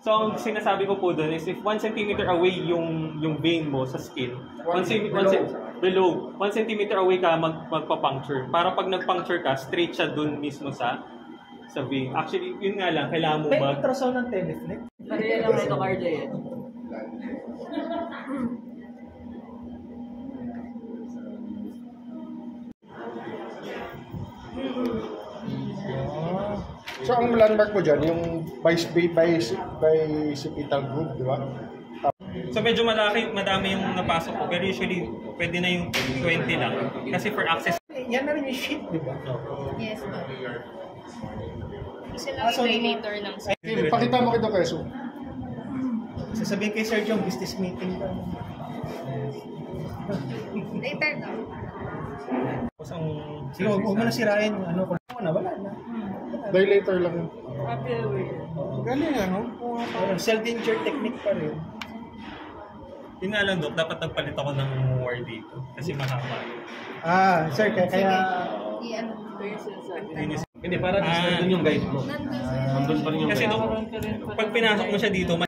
So, ang sinasabi ko po doon is if 1 centimeter away yung vein mo sa skin, below, 1 centimeter away ka magpa-puncture. Para pag nag-puncture ka, straight siya doon mismo sa vein. Actually, yun nga lang, kailangan mo may ultrasound ng teleflex. Kaya lang ito cardio yan. So, ang landmark mo dyan, yung bicipital groove, di ba? So, medyo madami yung napasok ko. Pero usually, pwede na yung 20 lang. Kasi for access... Yan na rin yung sheet, di ba? Yes, ma'am. Isa lang yung dilator ng sir. Pakita mo kita, Keso. Sasabihin kay Sir John, business meeting ka. Later daw. Sige, huwag mo na sirain. Ano ko na, wala na. Dilator lang yun. Galing ano? Self-injure technique pa rin. Yun nga lang, Dok, dapat nagpalit ako ng wire dito. Kasi mahaba. Sir, kaya... Hindi, para nandun yung guide mo. Nandun pa rin yung Kasi, Dok, pag pinasok mo siya dito,